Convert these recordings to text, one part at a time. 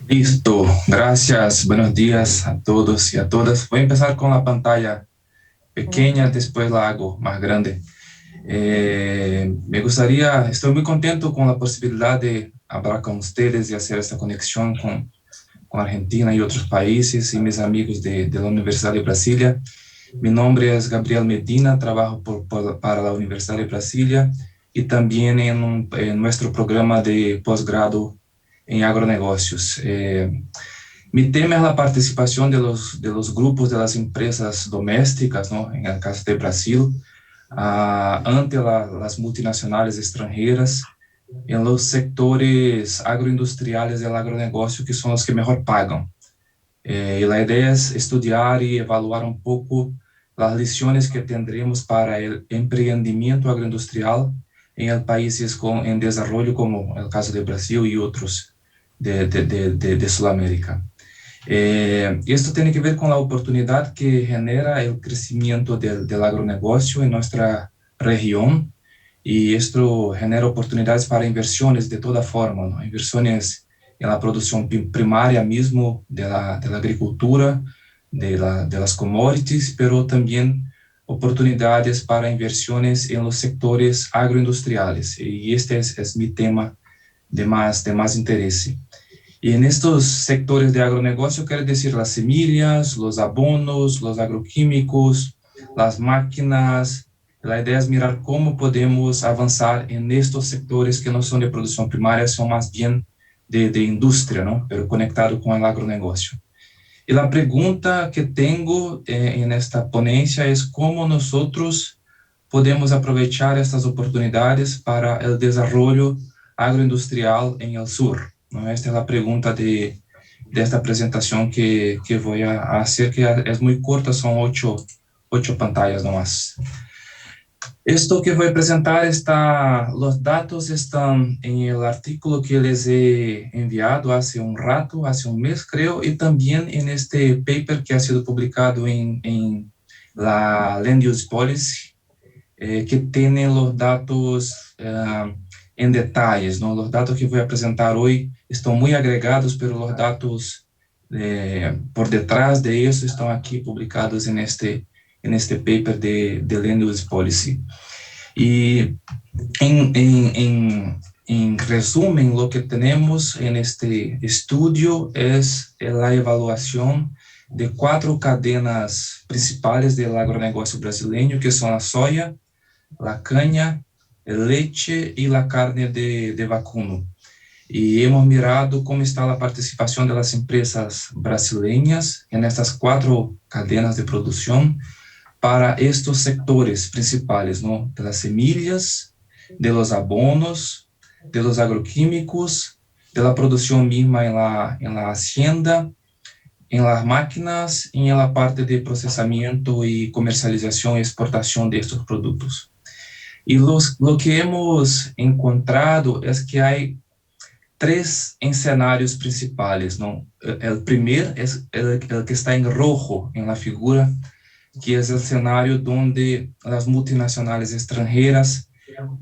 Listo, gracias, buenos días a todos y a todas. Voy a empezar con la pantalla pequeña, después la hago más grande. Estoy muy contento con la posibilidad de hablar con ustedes y hacer esta conexión con Argentina y otros países y mis amigos de la Universidad de Brasilia. Mi nombre es Gabriel Medina, trabajo para la Universidad de Brasilia y también en nuestro programa de posgrado en agronegocios. Mi tema es la participación de los grupos de las empresas domésticas, ¿no? En el caso de Brasil, ante las multinacionales extranjeras en los sectores agroindustriales del agronegocio, que son los que mejor pagan. Y la idea es estudiar y evaluar un poco las lecciones que tendremos para el emprendimiento agroindustrial en países en desarrollo, como el caso de Brasil y otros de Sudamérica. Esto tiene que ver con la oportunidad que genera el crecimiento del agronegocio en nuestra región, y esto genera oportunidades para inversiones de toda forma, ¿no? Inversiones en la producción primaria mismo de la agricultura, de las commodities, pero también oportunidades para inversiones en los sectores agroindustriales. Y este es mi tema de más interés. Y en estos sectores de agronegocio quiere decir las semillas, los abonos, los agroquímicos, las máquinas. La idea es mirar cómo podemos avanzar en estos sectores que no son de producción primaria, son más bien de industria, ¿no? Pero conectado con el agronegocio. Y la pregunta que tengo en esta ponencia es cómo nosotros podemos aprovechar estas oportunidades para el desarrollo agroindustrial en el sur, ¿no? Esta es la pregunta de esta presentación que voy a hacer, que es muy corta, son ocho pantallas nomás. Esto que voy a presentar los datos están en el artículo que les he enviado hace un rato, hace un mes creo, y también en este paper que ha sido publicado en la Land Use Policy, que tiene los datos en detalles, ¿no? Los datos que voy a presentar hoy están muy agregados, pero los datos por detrás de eso están aquí publicados en este paper de Land Use Policy. Y en resumen, lo que tenemos en este estudio es la evaluación de 4 cadenas principales del agronegocio brasileño, que son la soya, la caña, el leche y la carne de vacuno. Y hemos mirado cómo está la participación de las empresas brasileñas en estas 4 cadenas de producción para estos sectores principales, ¿no? De las semillas, de los abonos, de los agroquímicos, de la producción misma en la hacienda, en las máquinas y en la parte de procesamiento y comercialización y exportación de estos productos. Y lo que hemos encontrado es que hay 3 escenarios principales, ¿no? El primer es el que está en rojo en la figura, que es el escenario donde las multinacionales extranjeras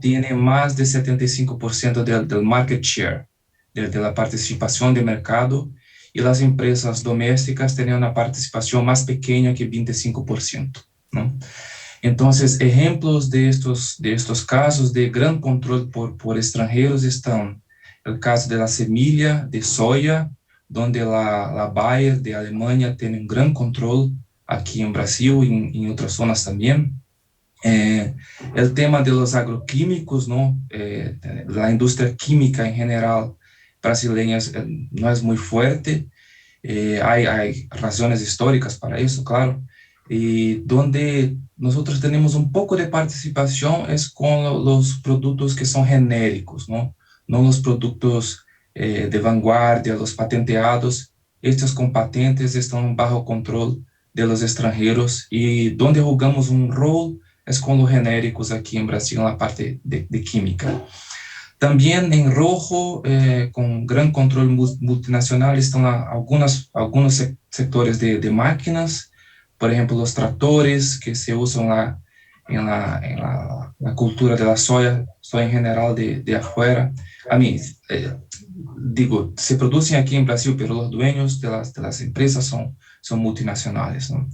tienen más de 75% del market share, de la participación de mercado, y las empresas domésticas tienen una participación más pequeña que 25%, ¿no? Entonces, ejemplos de estos casos de gran control por extranjeros están el caso de la semilla de soya, donde la Bayer de Alemania tiene un gran control aquí en Brasil y en otras zonas también. El tema de los agroquímicos, ¿no? La industria química en general brasileña no es muy fuerte. Hay razones históricas para eso, claro. Y donde nosotros tenemos un poco de participación es con los productos que son genéricos, ¿no? No los productos de vanguardia, los patenteados. Estos con patentes están bajo control de los extranjeros, y donde jugamos un rol es con los genéricos aquí en Brasil, en la parte de química. También en rojo, con gran control multinacional, están algunos sectores de máquinas, por ejemplo, los tractores que se usan la cultura de la soya en general de afuera. A mí, digo, se producen aquí en Brasil, pero los dueños de las empresas son multinacionales, ¿no?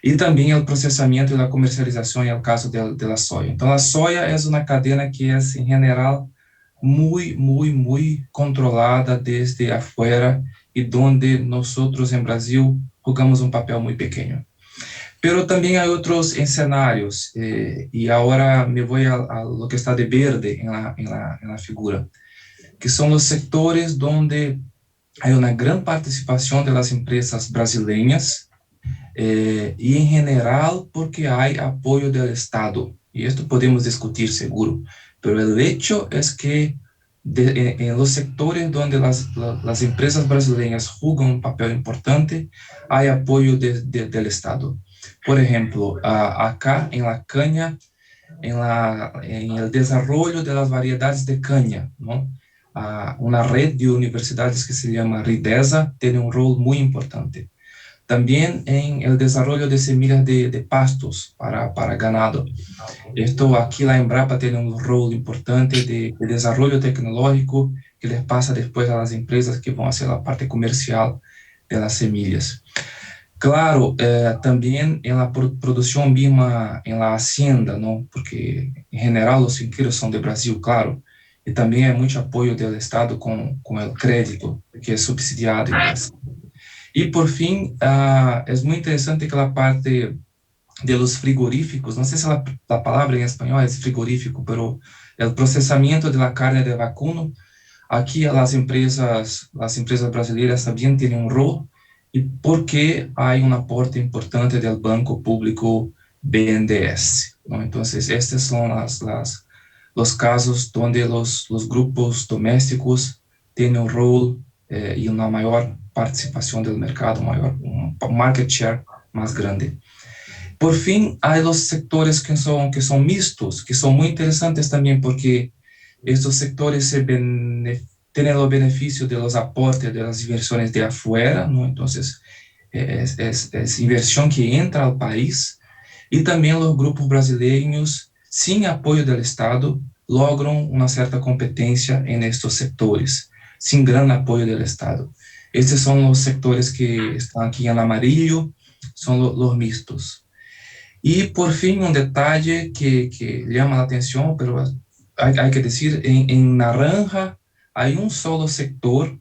Y también el procesamiento y la comercialización en el caso de la soya. Entonces, la soya es una cadena que es en general muy controlada desde afuera y donde nosotros en Brasil jugamos un papel muy pequeño. Pero también hay otros escenarios, y ahora me voy a lo que está de verde en la figura, que son los sectores donde hay una gran participación de las empresas brasileñas, y en general porque hay apoyo del Estado. Y esto podemos discutir seguro, pero el hecho es que en los sectores donde las empresas brasileñas juegan un papel importante, hay apoyo del Estado. Por ejemplo, acá en la caña, en el desarrollo de las variedades de caña, ¿no? Una red de universidades que se llama RIDESA tiene un rol muy importante. También en el desarrollo de semillas de pastos para ganado. Esto aquí la Embrapa tiene un rol importante de desarrollo tecnológico que les pasa después a las empresas que van a hacer la parte comercial de las semillas. Claro, también en la producción misma, en la hacienda, ¿no? Porque en general los finqueros son de Brasil, claro, y también hay mucho apoyo del Estado con el crédito, que es subsidiado en Brasil. Y por fin, es muy interesante que la parte de los frigoríficos, no sé si la palabra en español es frigorífico, pero el procesamiento de la carne de vacuno, aquí las empresas brasileñas también tienen un rol, y porque hay un aporte importante del Banco Público BNDES, ¿no? Entonces, estos son los casos donde los grupos domésticos tienen un rol, y una mayor participación del mercado, un market share más grande. Por fin, hay los sectores que son mixtos, que son muy interesantes también porque estos sectores tienen los beneficios de los aportes de las inversiones de afuera, ¿no? Entonces, es inversión que entra al país, y también los grupos brasileños, sin apoyo del Estado, logran una cierta competencia en estos sectores, sin gran apoyo del Estado. Estos son los sectores que están aquí en amarillo, son los mixtos. Y por fin un detalle que llama la atención, pero hay que decir, en naranja hay un solo sector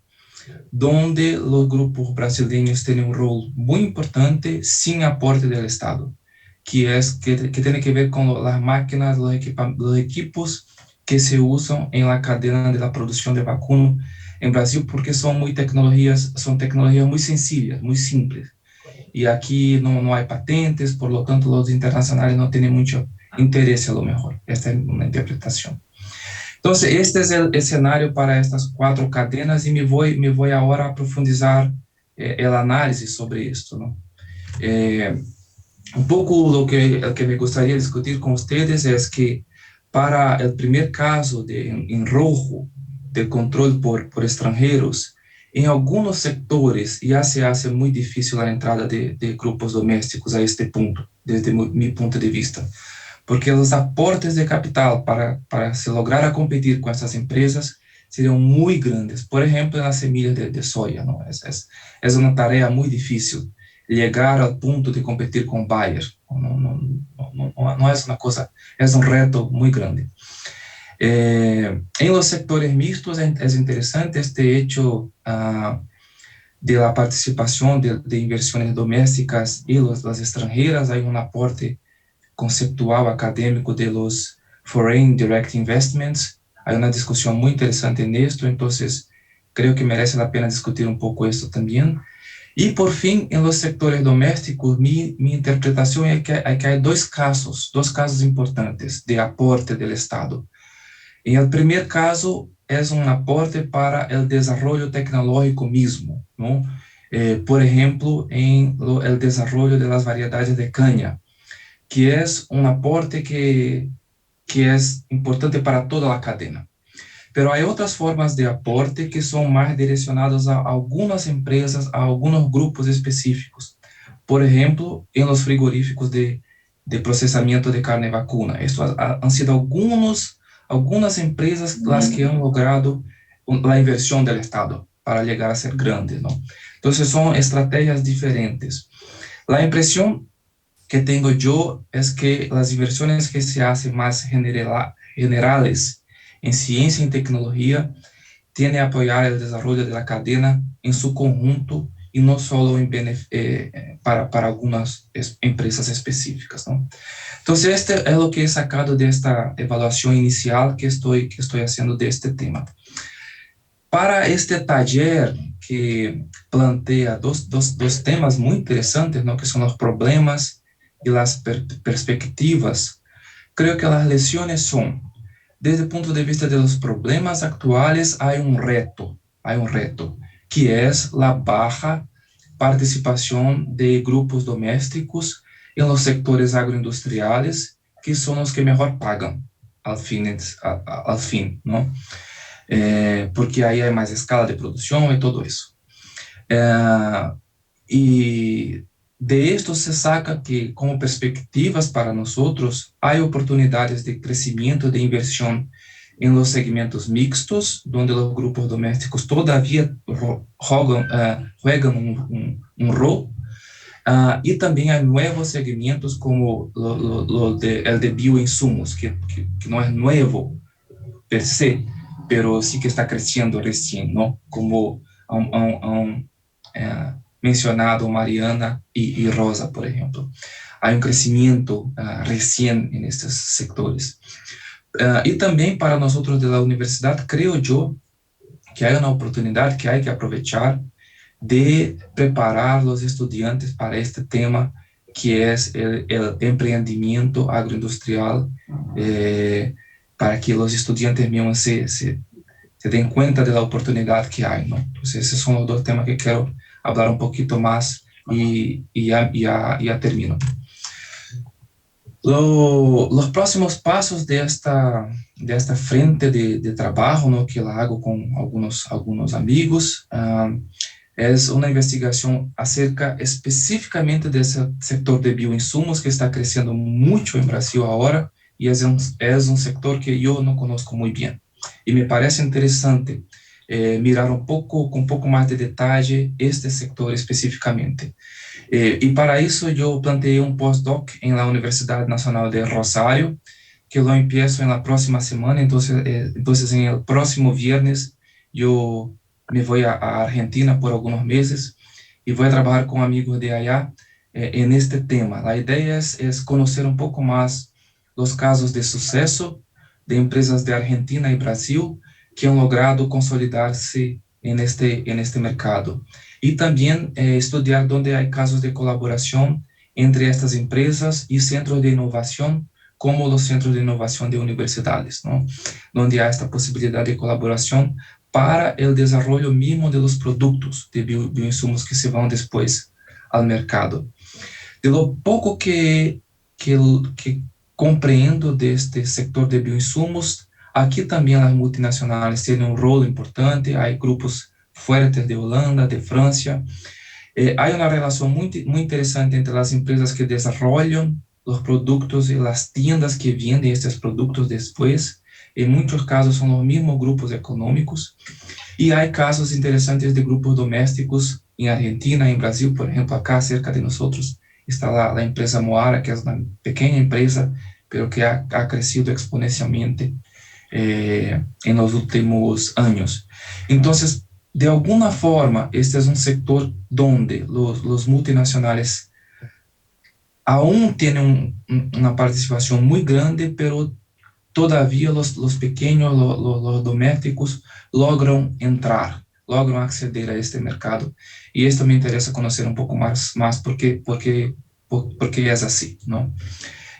donde los grupos brasileños tienen un rol muy importante sin aporte del Estado, que tiene que ver con las máquinas, los equipos que se usan en la cadena de la producción de vacuno en Brasil, porque son tecnologías muy sencillas, muy simples. Y aquí no hay patentes, por lo tanto los internacionales no tienen mucho interés a lo mejor. Esta es una interpretación. Entonces, este es el escenario para estas 4 cadenas, y me voy ahora a profundizar el análisis sobre esto, ¿no? Un poco lo que me gustaría discutir con ustedes es que para el primer caso en rojo del control por extranjeros, en algunos sectores ya se hace muy difícil la entrada de grupos domésticos a este punto, desde mi punto de vista, porque los aportes de capital para se lograr a competir con estas empresas serían muy grandes. Por ejemplo, en las semillas de soya, ¿no? Es una tarea muy difícil llegar al punto de competir con Bayer. No es una cosa, es un reto muy grande. En los sectores mixtos es interesante este hecho de la participación de inversiones domésticas y las extranjeras. Hay un aporte conceptual académico de los Foreign Direct Investments. Hay una discusión muy interesante en esto, entonces creo que merece la pena discutir un poco esto también. Y por fin, en los sectores domésticos, mi interpretación es que hay dos casos importantes de aporte del Estado. En el primer caso, es un aporte para el desarrollo tecnológico mismo, ¿no? Por ejemplo, en el desarrollo de las variedades de caña, que es un aporte que es importante para toda la cadena. Pero hay otras formas de aporte que son más direccionadas a algunas empresas, a algunos grupos específicos. Por ejemplo, en los frigoríficos de de procesamiento de carne vacuna. Esto han sido algunas empresas las que han logrado la inversión del Estado para llegar a ser grandes, ¿no? Entonces son estrategias diferentes. La impresión que tengo yo es que las inversiones que se hacen más generales en ciencia y tecnología tiene a apoyar el desarrollo de la cadena en su conjunto y no solo para algunas empresas específicas, ¿no? Entonces, este es lo que he sacado de esta evaluación inicial que estoy haciendo de este tema. Para este taller que plantea dos temas muy interesantes, ¿no? Que son los problemas y las perspectivas, creo que las lecciones son: desde el punto de vista de los problemas actuales, hay un reto, que es la baja participación de grupos domésticos en los sectores agroindustriales, que son los que mejor pagan al fin, ¿no? Porque ahí hay más escala de producción y todo eso. Y de esto se saca que, como perspectivas para nosotros, hay oportunidades de crecimiento, de inversión en los segmentos mixtos, donde los grupos domésticos todavía juegan un rol, y también hay nuevos segmentos como el de bioinsumos, que no es nuevo per se, pero sí que está creciendo recién, ¿no? Como han mencionado Mariana y Rosa, por ejemplo. Hay un crecimiento recién en estos sectores. Y también para nosotros de la universidad, creo yo que hay una oportunidad que hay que aprovechar de preparar los estudiantes para este tema, que es el emprendimiento agroindustrial, para que los estudiantes mismos se den cuenta de la oportunidad que hay, ¿no? Entonces, esos son los dos temas que quiero hablar un poquito más y ya termino. Los próximos pasos de esta frente de trabajo, ¿no? Que la hago con algunos amigos, es una investigación acerca específicamente de ese sector de bioinsumos que está creciendo mucho en Brasil ahora, y es un sector que yo no conozco muy bien. Y me parece interesante mirar con un poco más de detalle este sector específicamente. Y para eso yo planteé un postdoc en la Universidad Nacional de Rosario, que lo empiezo en la próxima semana. Entonces en el próximo viernes yo me voy a Argentina por algunos meses y voy a trabajar con amigos de allá en este tema. La idea es conocer un poco más los casos de suceso de empresas de Argentina y Brasil que han logrado consolidarse en este mercado. Y también estudiar dónde hay casos de colaboración entre estas empresas y centros de innovación, como los centros de innovación de universidades, ¿no? Donde hay esta posibilidad de colaboración para el desarrollo mismo de los productos de bioinsumos que se van después al mercado. De lo poco que compreendo de este sector de bioinsumos, aquí también las multinacionales tienen un rol importante. Hay grupos fuertes de Holanda, de Francia. Hay una relación muy interesante entre las empresas que desarrollan los productos y las tiendas que venden estos productos después. En muchos casos son los mismos grupos económicos. Y hay casos interesantes de grupos domésticos en Argentina, en Brasil, por ejemplo, acá cerca de nosotros está la empresa Moara, que es una pequeña empresa, pero que ha crecido exponencialmente en los últimos años. Entonces, de alguna forma, este es un sector donde los multinacionales aún tienen una participación muy grande, pero todavía los pequeños, los domésticos, logran entrar, logran acceder a este mercado. Y esto me interesa conocer un poco más porque es así, ¿no?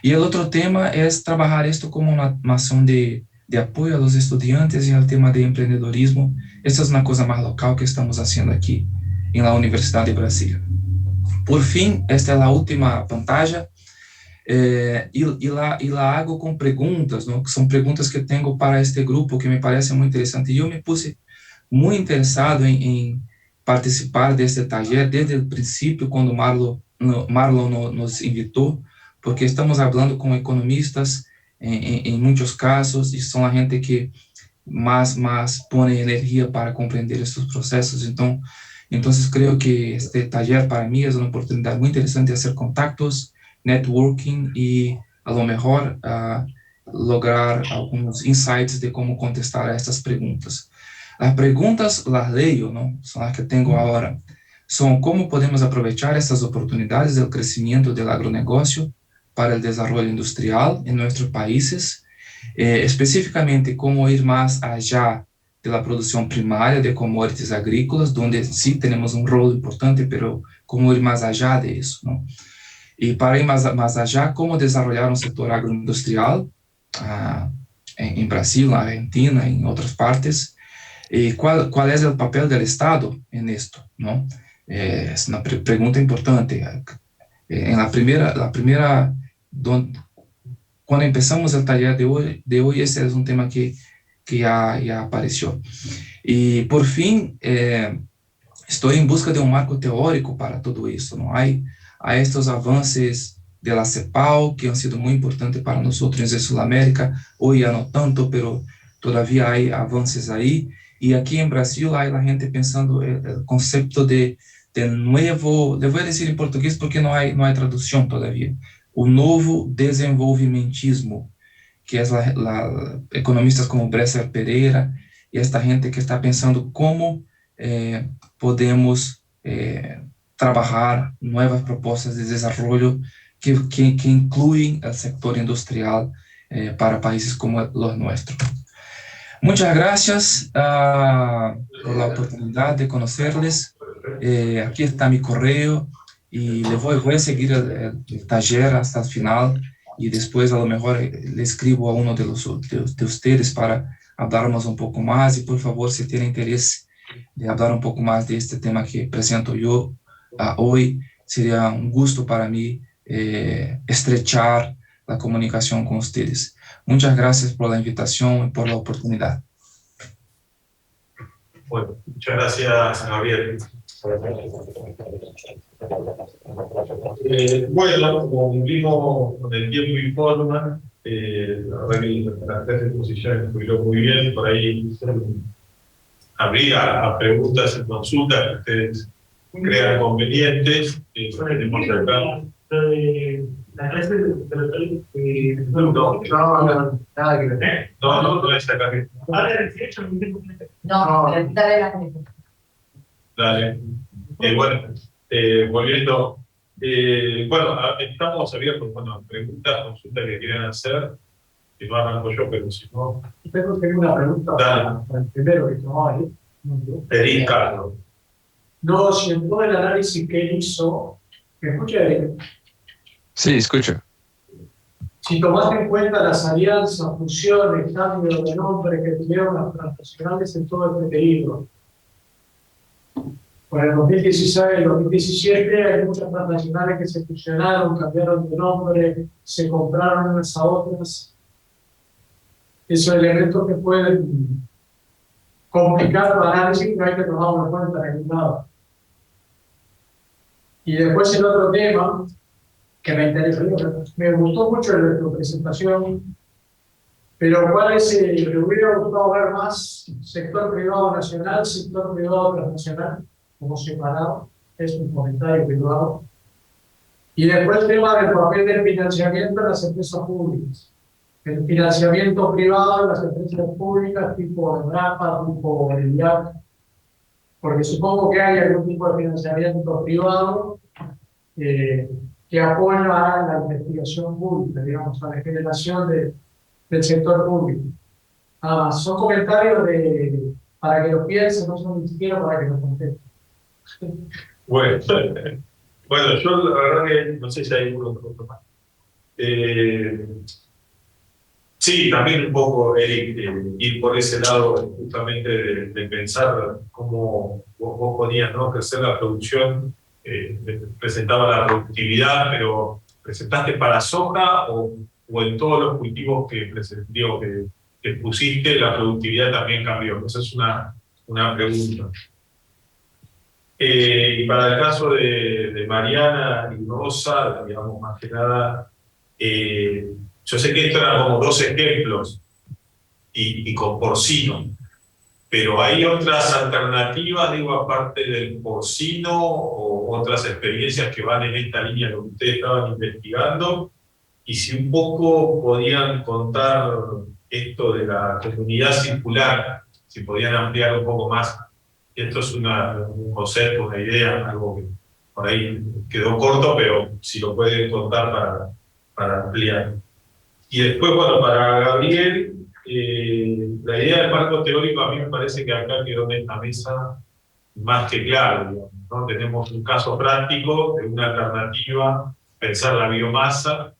Y el otro tema es trabajar esto como una acción de apoyo a los estudiantes y al tema de emprendedorismo. Esta es una cosa más local que estamos haciendo aquí en la Universidad de Brasil. Por fin, esta es la última pantalla. Y la hago con preguntas, ¿no? Que son preguntas que tengo para este grupo que me parece muy interesante. Yo me puse muy interesado en participar de este taller desde el principio, cuando Marlon nos invitó, porque estamos hablando con economistas en muchos casos, y son la gente que más pone energía para comprender estos procesos. Entonces creo que este taller para mí es una oportunidad muy interesante de hacer contactos, networking y a lo mejor lograr algunos insights de cómo contestar a estas preguntas. Las preguntas las leo, ¿no? Son las que tengo ahora. Son cómo podemos aprovechar estas oportunidades del crecimiento del agronegocio para el desarrollo industrial en nuestros países, específicamente cómo ir más allá de la producción primaria de commodities agrícolas, donde sí tenemos un rol importante, pero cómo ir más allá de eso, ¿no? Y para ir más allá, cómo desarrollar un sector agroindustrial en Brasil, en Argentina, en otras partes, y cuál es el papel del Estado en esto, ¿no? Es una pregunta importante. En cuando empezamos el taller de hoy, ese es un tema que ya apareció. Y por fin, estoy en busca de un marco teórico para todo eso, ¿no? Hay estos avances de la CEPAL que han sido muy importantes para nosotros en Sudamérica, hoy ya no tanto, pero todavía hay avances ahí. Y aquí en Brasil hay la gente pensando el concepto de nuevo, le voy a decir en portugués porque no hay traducción todavía, o novo desenvolvimentismo, que es economistas como Bresser Pereira y esta gente que está pensando cómo podemos trabajar nuevas propuestas de desarrollo que incluyen el sector industrial para países como los nuestros. Muchas gracias por la oportunidad de conocerles. Aquí está mi correo y voy a seguir el taller hasta el final, y después a lo mejor le escribo a uno de ustedes para hablarnos un poco más. Y por favor, si tiene interés de hablar un poco más de este tema que presento yo hoy, sería un gusto para mí estrechar la comunicación con ustedes. Muchas gracias por la invitación y por la oportunidad. Bueno, muchas gracias, Gabriel. Bueno, como cumplimos con el tiempo y forma, la verdad que las tres exposiciones estuvieron muy bien. Por ahí habría preguntas y consultas que ustedes crean convenientes. Tenemos acá. La clase nada que ver. No es acá. No, dale. Bueno, volviendo. Bueno, estamos abiertos a preguntas, consultas que quieran hacer. Si no arranco yo, pero si no. Tengo una pregunta para el primero que tomó ahí. Pedí, Carlos. No, si en todo el análisis que él hizo, ¿me escucha? Sí, escucho. Si tomaste en cuenta las alianzas, fusiones, cambios de nombre que tuvieron las transnacionales en todo este periodo. Por el 2016 y el 2017 hay muchas transnacionales que se fusionaron, cambiaron de nombre, se compraron unas a otras. Esos elementos que pueden complicar el análisis que hay que tomarlo en cuenta en ningún lado. Y después el otro tema que me interesa, me gustó mucho tu presentación, pero ¿cuál es me hubiera gustado ver más sector privado nacional, sector privado transnacional, como separado? Es un comentario que yo hago. Y después el tema del papel del financiamiento en las empresas públicas. El financiamiento privado en las empresas públicas, tipo Embrapa, tipo IAC, porque supongo que hay algún tipo de financiamiento privado que apoya a la investigación pública, digamos, a la generación del sector público. Son comentarios para que lo piensen, no son ni siquiera para que lo contesten. Bueno, yo la verdad que no sé si hay uno otro más. Sí, también un poco, Eric, ir por ese lado justamente de pensar cómo vos ponías, ¿no? Crecer la producción, presentaba la productividad, pero ¿presentaste para soja o en todos los cultivos que pusiste la productividad también cambió? Esa es una pregunta. Y para el caso de Mariana y Rosa, digamos, más que nada, Yo sé que esto eran como dos ejemplos y con porcino, pero hay otras alternativas, digo, aparte del porcino o otras experiencias que van en esta línea que ustedes estaban investigando, y si un poco podían contar esto de la comunidad circular, si podían ampliar un poco más. Esto es un concepto, una idea, algo que por ahí quedó corto, pero si lo pueden contar para ampliar. Y después, bueno, para Gabriel, la idea del marco teórico a mí me parece que acá quedó en esta mesa más que claro, digamos, ¿no? Tenemos un caso práctico de una alternativa, pensar la biomasa,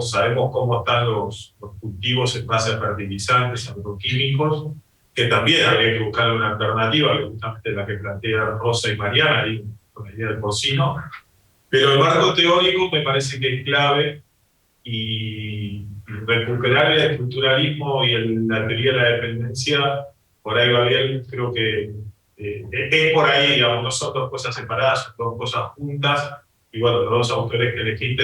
sabemos cómo están los cultivos en base a fertilizantes, agroquímicos, que también habría que buscar una alternativa, que justamente la que plantea Rosa y Mariana, ahí, con la idea del porcino. Pero el marco teórico me parece que es clave, y recuperar el estructuralismo y la teoría de la dependencia, por ahí, Gabriel, creo que es por ahí, digamos, no son dos cosas separadas, son dos cosas juntas. Y bueno, los dos autores que elegiste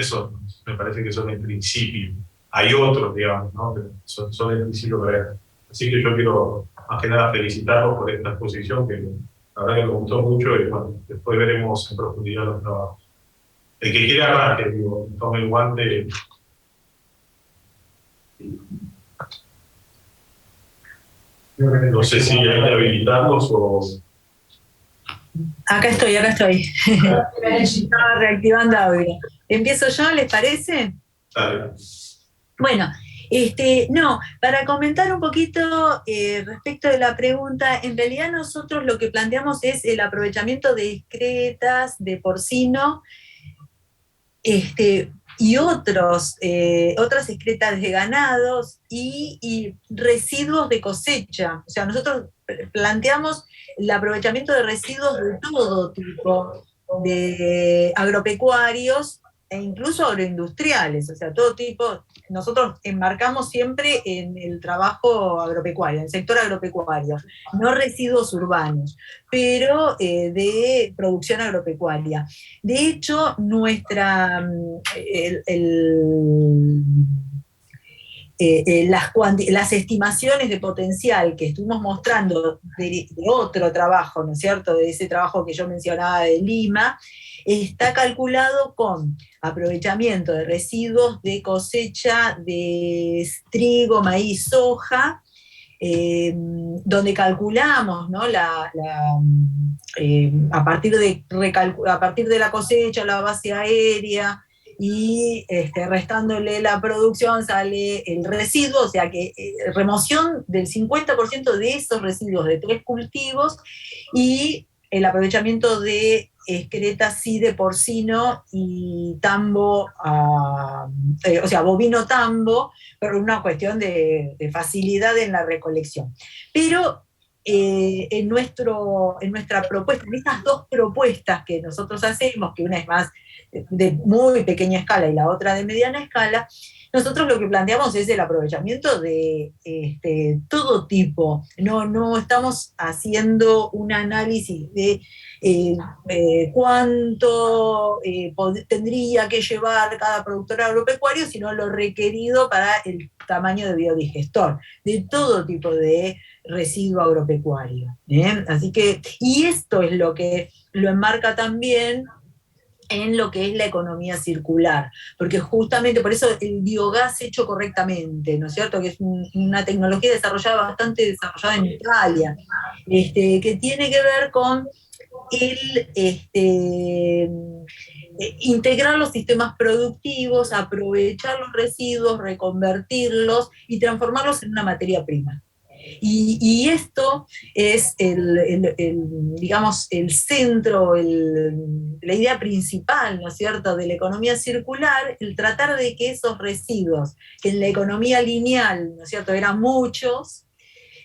me parece que son el principio. Hay otros, digamos, ¿no? Pero son el principio para. Así que yo quiero, más que nada, felicitarlos por esta exposición, que la verdad que me gustó mucho, y bueno, después veremos en profundidad los trabajos. El que quiera arranque, digo, tome el guante. No sé si hay que habilitarlos o. Acá estoy. Estaba reactivando audio. ¿Empiezo yo, les parece? Dale. Bueno, no, para comentar un poquito respecto de la pregunta, en realidad nosotros lo que planteamos es el aprovechamiento de excretas, de porcino, y otras excretas de ganados y residuos de cosecha. O sea, nosotros planteamos el aprovechamiento de residuos de todo tipo, de agropecuarios e incluso agroindustriales, o sea, todo tipo. Nosotros enmarcamos siempre en el trabajo agropecuario, en el sector agropecuario, no residuos urbanos, pero de producción agropecuaria. De hecho, las estimaciones de potencial que estuvimos mostrando de otro trabajo, ¿no es cierto?, de ese trabajo que yo mencionaba de Lima, está calculado con aprovechamiento de residuos de cosecha de trigo, maíz, soja, donde calculamos, ¿no?, a partir de la cosecha, la base aérea, y restándole la producción sale el residuo, o sea que remoción del 50% de esos residuos de 3 cultivos, y el aprovechamiento de excretas sí de porcino y tambo, o sea, bovino tambo, por una cuestión de facilidad en la recolección. Pero en nuestra propuesta, en estas dos propuestas que nosotros hacemos, que una es más de muy pequeña escala y la otra de mediana escala, nosotros lo que planteamos es el aprovechamiento de todo tipo. No estamos haciendo un análisis de cuánto tendría que llevar cada productor agropecuario, sino lo requerido para el tamaño de biodigestor, de todo tipo de residuo agropecuario. Así que, y esto es lo que lo enmarca también en lo que es la economía circular, porque justamente por eso el biogás hecho correctamente, ¿no es cierto?, que es una tecnología bastante desarrollada en Italia, que tiene que ver con integrar los sistemas productivos, aprovechar los residuos, reconvertirlos y transformarlos en una materia prima. Y esto es digamos, el centro, la idea principal, ¿no es cierto?, de la economía circular, el tratar de que esos residuos, que en la economía lineal, ¿no es cierto?, eran muchos,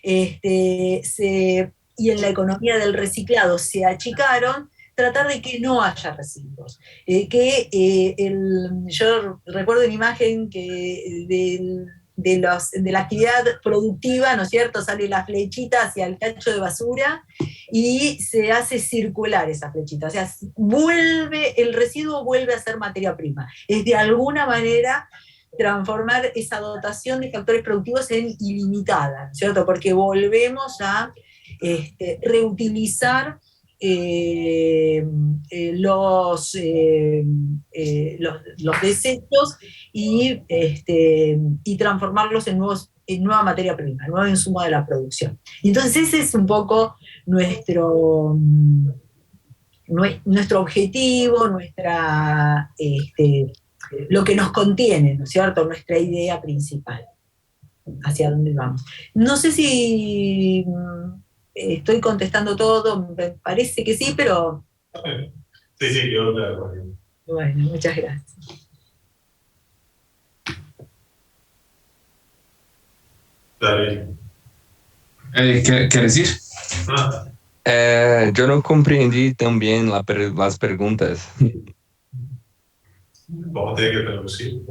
y en la economía del reciclado se achicaron, tratar de que no haya residuos. Yo recuerdo una imagen del de la actividad productiva, ¿no es cierto? Sale la flechita hacia el tacho de basura y se hace circular esa flechita. O sea, el residuo vuelve a ser materia prima. Es de alguna manera transformar esa dotación de factores productivos en ilimitada, ¿no es cierto? Porque volvemos a reutilizar los desechos y transformarlos en nueva materia prima, nuevo insumo de la producción. Entonces ese es un poco nuestro objetivo, lo que nos contiene, ¿no es cierto? Nuestra idea principal, hacia dónde vamos. No sé si estoy contestando todo, me parece que sí, pero... Sí, yo claro. Bueno, muchas gracias. Dale. ¿Quer decir? Yo no comprendí tan bien las preguntas. Vamos a tener que traducir.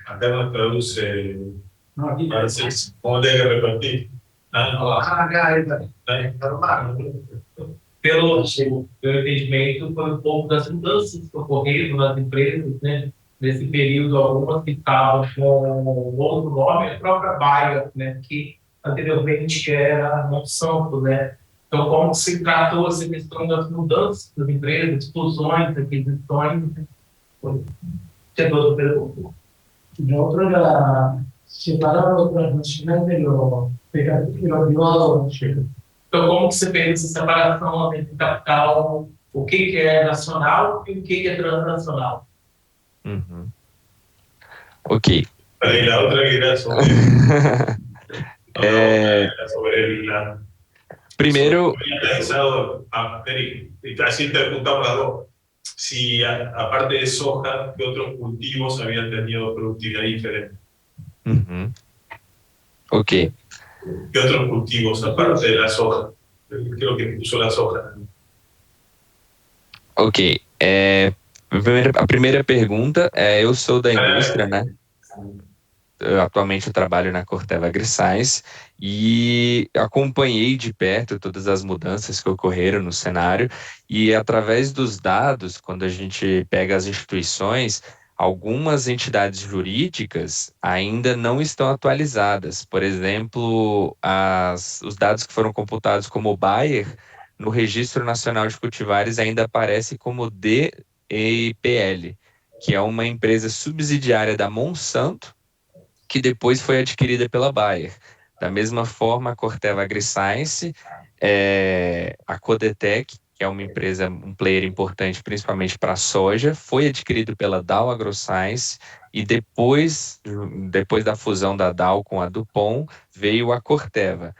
Acá nos traduce. No, aquí. Vamos a tener que repartir. Pelo meu entendimento, foi um pouco das mudanças que ocorreram nas empresas, né? Nesse período, algumas que estavam com outro nome, a própria Bayer, né? Que anteriormente era Monsanto, né? Então, como se tratou essa questão das mudanças das empresas, fusões, aquisições? Tinha outra pergunta. Lo otro era separar lo transnacional de lo privado. Então, como que você fez essa separação entre capital, o que é nacional e o que é transnacional? Uhum. Ok. Y la otra que era sobre, sobre la... Primero... Así interpretamos las dos. Si aparte de soja, ¿qué otros cultivos habían tenido productividad diferente? Uhum. Ok. ¿Qué otros cultivos aparte de la soja? Creo que puso la soja. Ok. A primeira pergunta eu sou da indústria, né? Atualmente eu trabalho na Corteva AgriScience e acompanhei de perto todas as mudanças que ocorreram no cenário e através dos dados, quando a gente pega as instituições, algumas entidades jurídicas ainda não estão atualizadas. Por exemplo, os dados que foram computados como Bayer, no Registro Nacional de Cultivares ainda aparece como DEPL, que é uma empresa subsidiária da Monsanto, que depois foi adquirida pela Bayer. Da mesma forma, a Corteva AgriScience, a Codetec, que é uma empresa, um player importante principalmente para a soja, foi adquirido pela Dow AgroScience e depois da fusão da Dow com a DuPont, veio a Corteva.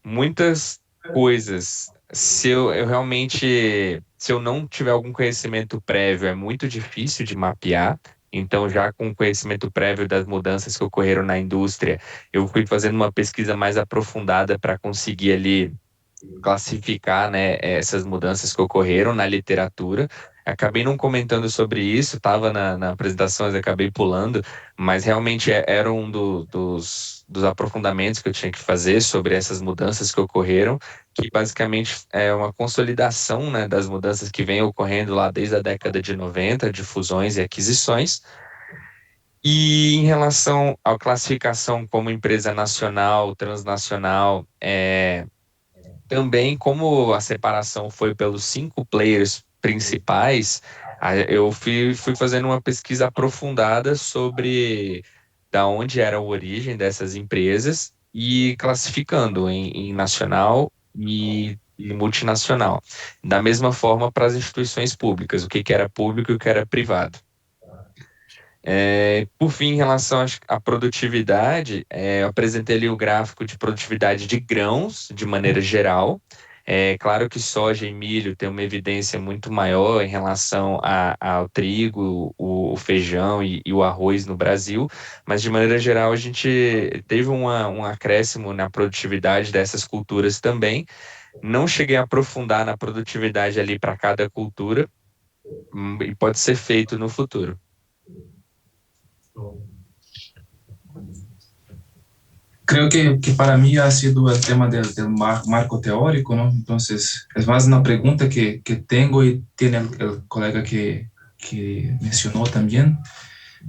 Muitas coisas, se eu não tiver algum conhecimento prévio, é muito difícil de mapear. Então, já com conhecimento prévio das mudanças que ocorreram na indústria, eu fui fazendo uma pesquisa mais aprofundada para conseguir ali classificar, né, essas mudanças que ocorreram na literatura. Acabei não comentando sobre isso, estava na apresentação, mas acabei pulando, mas realmente era um dos aprofundamentos que eu tinha que fazer sobre essas mudanças que ocorreram, que basicamente é uma consolidação, né, das mudanças que vem ocorrendo lá desde a década de 90, de fusões e aquisições. E em relação à classificação como empresa nacional, transnacional, também como a separação foi pelos 5 players principais, eu fui fazendo uma pesquisa aprofundada sobre da onde era a origem dessas empresas e classificando em nacional e multinacional. Da mesma forma para as instituições públicas, o que era público e o que era privado. Por fim, em relação à produtividade, eu apresentei ali o gráfico de produtividade de grãos, de maneira geral. Claro que soja e milho tem uma evidência muito maior em relação ao trigo, o feijão e o arroz no Brasil, mas de maneira geral a gente teve um acréscimo na produtividade dessas culturas também. Não cheguei a aprofundar na produtividade ali para cada cultura, e pode ser feito no futuro. Creo que para mí ha sido el tema del marco teórico, ¿no? Entonces, es más una pregunta que tengo y tiene el colega que mencionó también.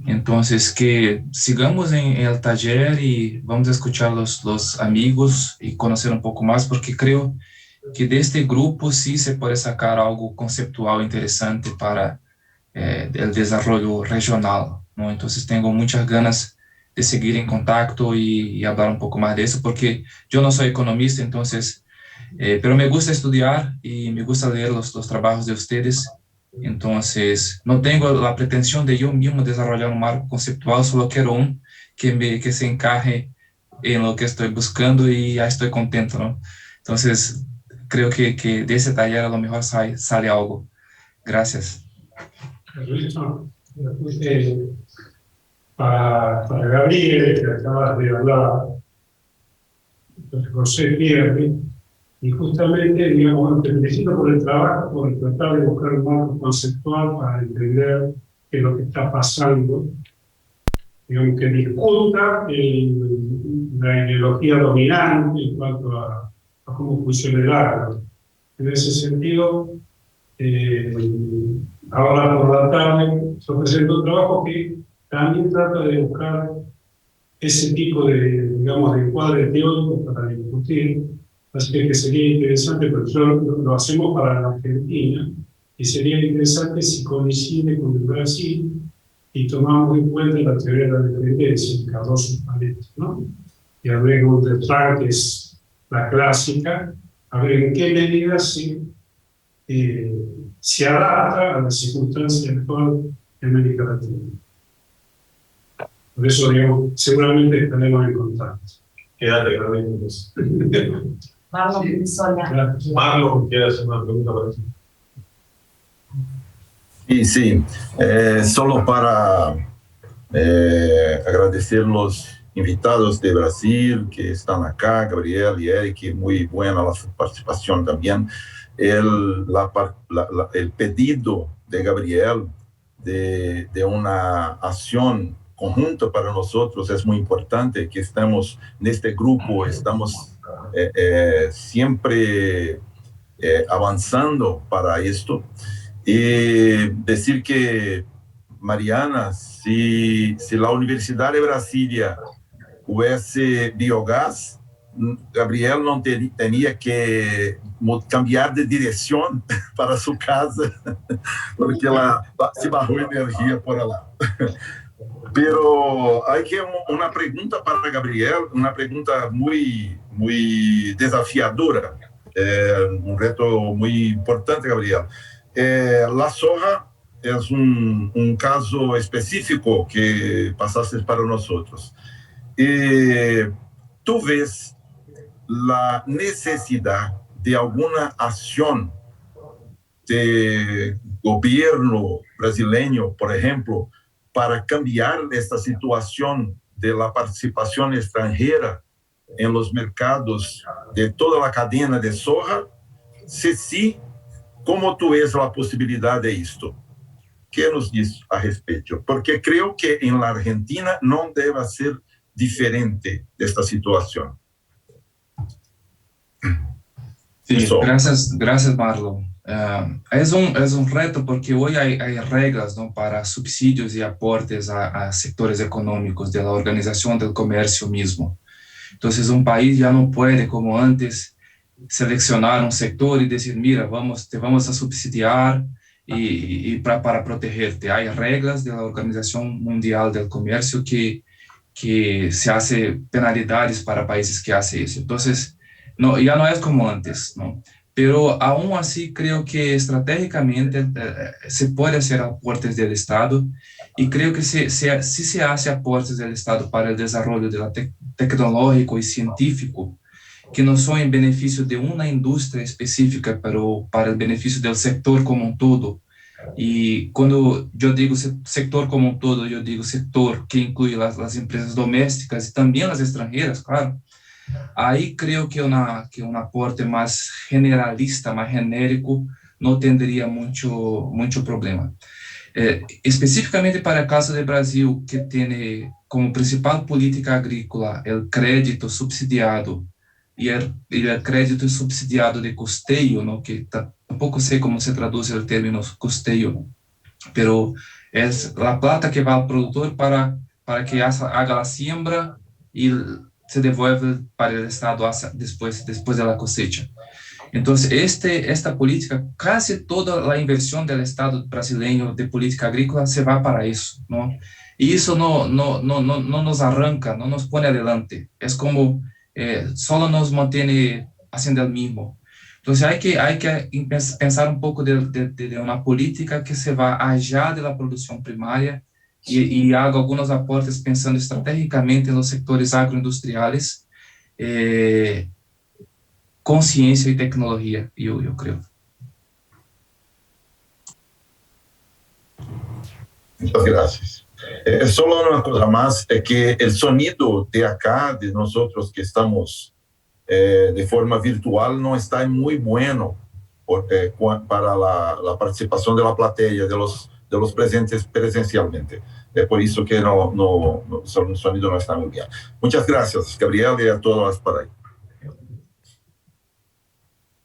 Entonces, que sigamos en el taller y vamos a escuchar los amigos y conocer un poco más, porque creo que de este grupo sí se puede sacar algo conceptual interesante para el desarrollo regional, ¿no? Entonces, tengo muchas ganas de seguir en contacto y hablar un poco más de eso, porque yo no soy economista, entonces, pero me gusta estudiar y me gusta leer los trabajos de ustedes. Entonces, no tengo la pretensión de yo mismo desarrollar un marco conceptual, solo quiero que se encaje en lo que estoy buscando y ya estoy contento, ¿no? Entonces, creo que de ese taller a lo mejor sale algo. Gracias. Para Gabriel, que acabas de hablar, José Pierre, y justamente, digamos, te felicito por el trabajo, por tratar de buscar un marco conceptual para entender qué es lo que está pasando, digamos, que discuta la ideología dominante en cuanto a cómo funciona el agro. En ese sentido, ahora por la tarde, se presenta un trabajo que también trata de buscar ese tipo de, digamos, de encuadre teórico para discutir. Así que sería interesante, pero lo hacemos para la Argentina, y sería interesante si coincide con el Brasil y tomamos en cuenta la teoría de la dependencia en Cardoso Paletti, ¿no? Y hablemos de Frank, que es la clásica, a ver en qué medida se adapta a la circunstancia actual de América Latina. Por eso, digamos, seguramente estaremos en contacto. Quédate, Carlos. Marlon, ¿quieres hacer una pregunta para eso? Sí. Solo para agradecer los invitados de Brasil que están acá, Gabriel y Eric, muy buena la participación también. El pedido de Gabriel de una acción conjunta para nosotros es muy importante, que estamos en este grupo, estamos siempre avanzando para esto. Y decir que, Mariana, si la Universidad de Brasilia hubiese biogás, Gabriel no tenía que cambiar de dirección para su casa, porque se bajó energía por allá. Pero hay que una pregunta para Gabriel, una pregunta muy desafiadora, un reto muy importante, Gabriel. La soja es un caso específico que pasaste para nosotros. ¿Tú ves la necesidad de alguna acción de gobierno brasileño, por ejemplo, para cambiar esta situación de la participación extranjera en los mercados de toda la cadena de soja? Si sí, ¿cómo tú ves la posibilidad de esto? ¿Qué nos dices a respecto? Porque creo que en la Argentina no debe ser diferente de esta situación. Sí, gracias Marlon. Es un reto porque hoy hay reglas, ¿no?, para subsidios y aportes a sectores económicos de la organización del comercio mismo. Entonces, un país ya no puede, como antes, seleccionar un sector y decir, mira, te vamos a subsidiar y para protegerte. Hay reglas de la Organización Mundial del Comercio que se hace penalidades para países que hacen eso. Entonces, no, ya no es como antes, ¿no? Pero aún así creo que estratégicamente se puede hacer aportes del Estado, y creo que si se hace aportes del Estado para el desarrollo tecnológico y científico, que no son en beneficio de una industria específica, pero para el beneficio del sector como un todo. Y cuando yo digo sector como un todo, yo digo sector que incluye las empresas domésticas y también las extranjeras, claro. Ahí creo que un aporte más generalista, más genérico, no tendría mucho problema. Especificamente para el caso de Brasil, que tiene como principal política agrícola el crédito subsidiado y el crédito subsidiado de costeio, ¿no? Que tampoco sé cómo se traduce el término costeio, pero es la plata que va al productor para que haga la siembra y se devuelve para el Estado después de la cosecha. Entonces, esta política, casi toda la inversión del Estado brasileño de política agrícola se va para eso, ¿no? Y eso no nos arranca, no nos pone adelante. Es como, solo nos mantiene haciendo el mismo. Entonces, hay que pensar un poco de una política que se va allá de la producción primaria y haga algunos aportes pensando estratégicamente en los sectores agroindustriales, con ciencia y tecnología, yo creo. Muchas gracias. Solo una cosa más, es que el sonido de acá, de nosotros que estamos de forma virtual, no está muy bueno para la participación de la platea, de los presentes presencialmente. Es por eso que el sonido no está muy bien. Muchas gracias, Gabriel, y a todos por ahí.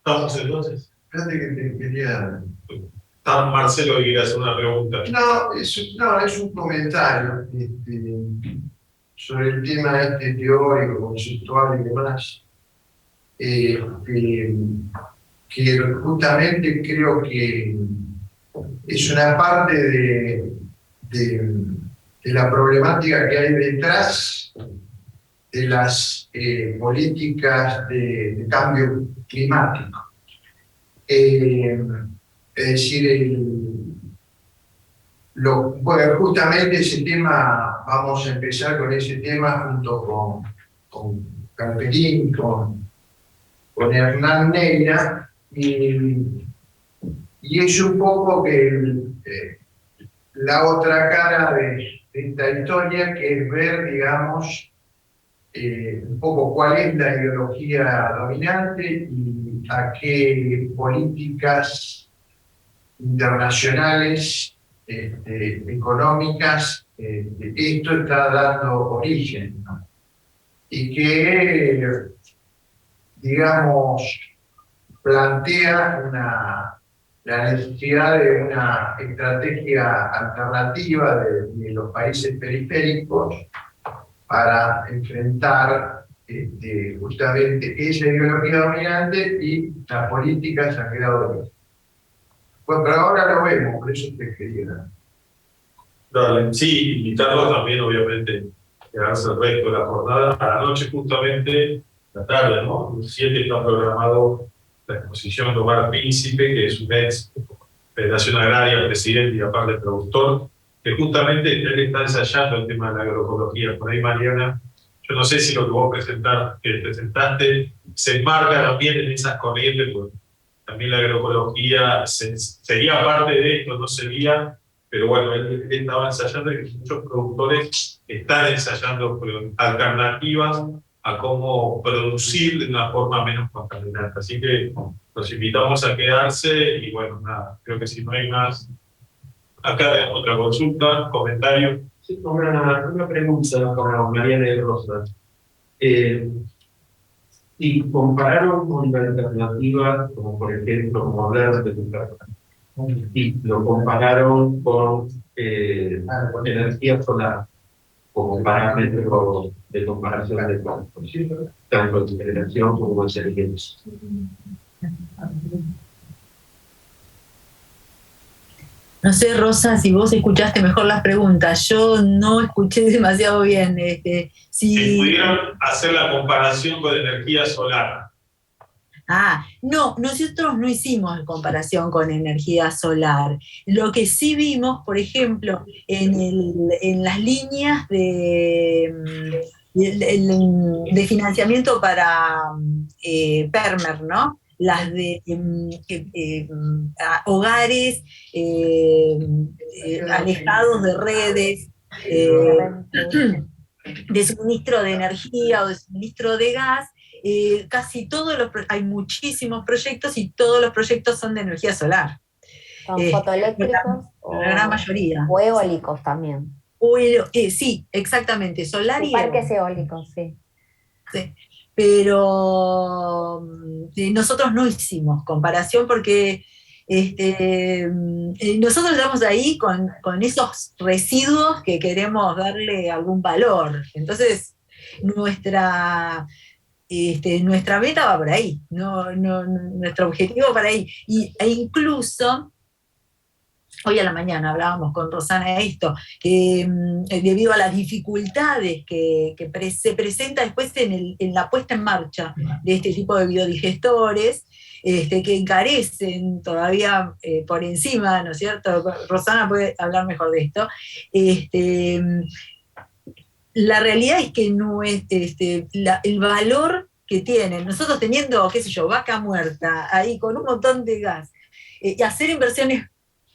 Vamos entonces. Fíjate que te quería... Marcelo quiere hacer una pregunta. No, es un comentario sobre el tema teórico, conceptual y demás, que justamente creo que es una parte de la problemática que hay detrás de las políticas de cambio climático. Es decir, justamente ese tema, vamos a empezar con ese tema junto con Galperín, con Hernán Neira, y es un poco que la otra cara de esta historia, que es ver, digamos, un poco cuál es la ideología dominante y a qué políticas internacionales, económicas, esto está dando origen, ¿no? Y que, digamos, plantea la necesidad de una estrategia alternativa de los países periféricos para enfrentar justamente esa ideología dominante y las políticas han quedado bien. Bueno, pero ahora lo vemos, por eso te quería. Dale, sí, invitarlos también, obviamente, a quedarse el resto de la jornada. A la noche, justamente, la tarde, ¿no? El 7 está programado la exposición de Omar Príncipe, que es un ex Federación Agraria, presidente y aparte productor, que justamente él está ensayando el tema de la agroecología. Por ahí, Mariana, yo no sé si lo que vos presentaste se enmarca también en esas corrientes, porque también la agroecología sería parte de esto, no sería, pero bueno, él estaba ensayando y muchos productores están ensayando alternativas a cómo producir de una forma menos contaminante. Así que los invitamos a quedarse y bueno, nada, creo que si no hay más, acá otra consulta, comentario. Sí, una pregunta para Mariana y Rosa. Si compararon con la alternativa, como por ejemplo, como hablar de y lo compararon con energía solar, como parámetro de comparación de tanto de generación como de servicios. No sé, Rosa, si vos escuchaste mejor las preguntas. Yo no escuché demasiado bien. Si pudieran hacer la comparación con energía solar. No, nosotros no hicimos comparación con energía solar. Lo que sí vimos, por ejemplo, en las líneas de financiamiento para PERMER, ¿no? Las de hogares alejados de redes, de suministro de energía o de suministro de gas. Casi todos hay muchísimos proyectos y todos los proyectos son de energía solar. ¿Son Eh, fotoeléctricos la gran mayoría. o eólicos también? Sí, exactamente, solar y Parques eólico. eólicos, sí. Sí. Pero nosotros no hicimos comparación porque nosotros estamos ahí con esos residuos que queremos darle algún valor. Entonces, nuestra meta va por ahí, nuestro objetivo va por ahí. E incluso, hoy a la mañana hablábamos con Rosana esto, que debido a las dificultades que se presenta después en la puesta en marcha de este tipo de biodigestores, que encarecen todavía por encima, ¿no es cierto? Rosana puede hablar mejor de esto. La realidad es que no es el valor que tienen, nosotros teniendo, qué sé yo, vaca muerta ahí con un montón de gas, y hacer inversiones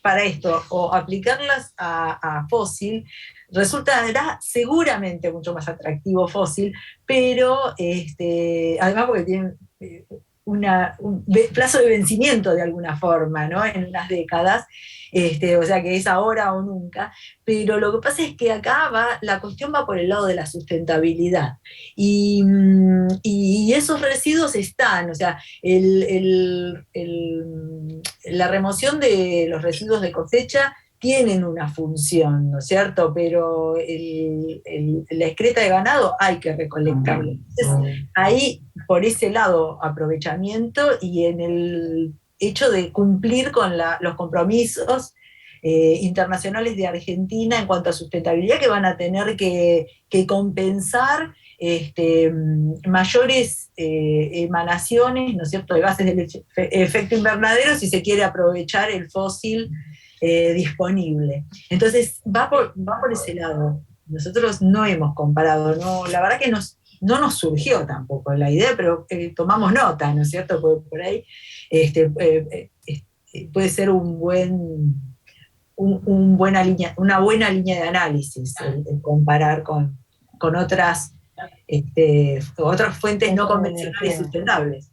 para esto o aplicarlas a fósil, resultará seguramente mucho más atractivo fósil, pero además porque tienen un plazo de vencimiento de alguna forma, ¿no? En unas décadas, o sea que es ahora o nunca, pero lo que pasa es que acá la cuestión va por el lado de la sustentabilidad, y esos residuos están, o sea, la remoción de los residuos de cosecha tienen una función, ¿no es cierto? Pero la excreta de ganado hay que recolectarlo. Entonces, ahí, por ese lado, aprovechamiento, y en el hecho de cumplir con los compromisos internacionales de Argentina en cuanto a sustentabilidad, que van a tener que compensar mayores emanaciones, ¿no es cierto?, de gases del efecto invernadero si se quiere aprovechar el fósil disponible. Entonces, va por ese lado. Nosotros no hemos comparado, no, la verdad que no nos surgió tampoco la idea, pero tomamos nota, ¿no es cierto? Porque por ahí puede ser una buena línea de análisis el comparar con otras fuentes no convencionales sustentables.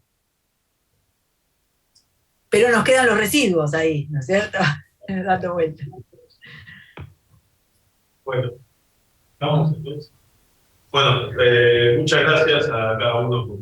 Pero nos quedan los residuos ahí, ¿no es cierto? Dando vuelta. Bueno, vamos entonces. Bueno, muchas gracias a cada uno por